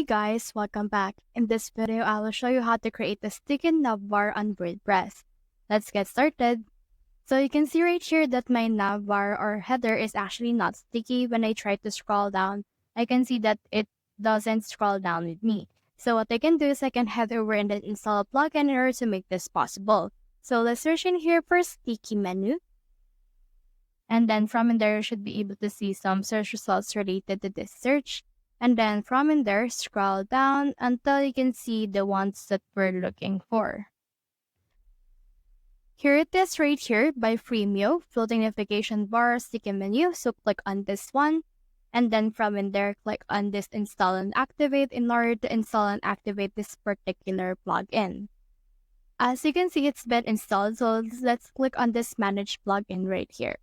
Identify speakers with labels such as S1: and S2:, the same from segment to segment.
S1: guys, welcome back. In this video, I will show you how to create a sticky navbar on WordPress. Let's get started. So you can see right here that my navbar or header is actually not sticky. When I try to scroll down, I can see that it doesn't scroll down with me. So what I can do is I can head over and then install a plugin in order to make this possible. So let's search in here for sticky menu. And then from in there, you should be able to see some search results related to this search. And then from in there, scroll down until you can see the ones that we're looking for. Here it is right here by Freemio, floating notification bar, sticky menu. So click on this one. And then from in there, click on this install and activate in order to install and activate this particular plugin. As you can see, it's been installed. So let's click on this manage plugin right here.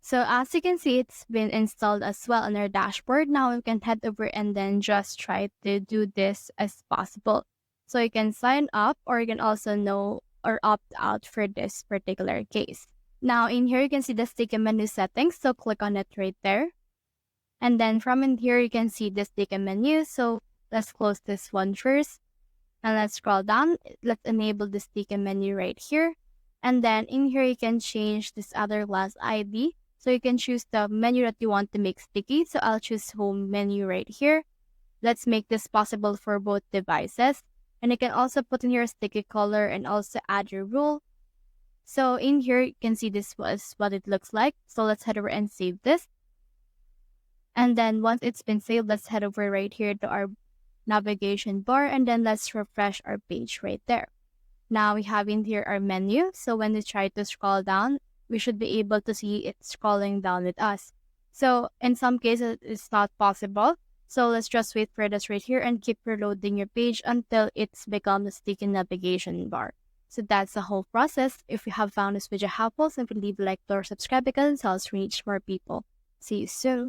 S1: So as you can see, it's been installed as well on our dashboard. Now we can head over and then just try to do this as possible. So you can sign up or you can also know or opt out for this particular case. Now in here, you can see the sticky menu settings. So click on it right there. And then from in here, you can see the sticky menu. So let's close this one first. And let's scroll down. Let's enable the sticky menu right here. And then in here, you can change this other class ID. So you can choose the menu that you want to make sticky. So I'll choose home menu right here. Let's make this possible for both devices. And you can also put in your sticky color and also add your rule. So in here, you can see this was what it looks like. So let's head over and save this. And then once it's been saved, let's head over right here to our navigation bar. And then let's refresh our page right there. Now we have in here our menu. So when we try to scroll down, we should be able to see it scrolling down with us. So in some cases, it's not possible. So let's just wait for this right here and keep reloading your page until it's become a sticky navigation bar. So that's the whole process. If you have found this video helpful, simply leave a like or subscribe because it helps reach more people. See you soon.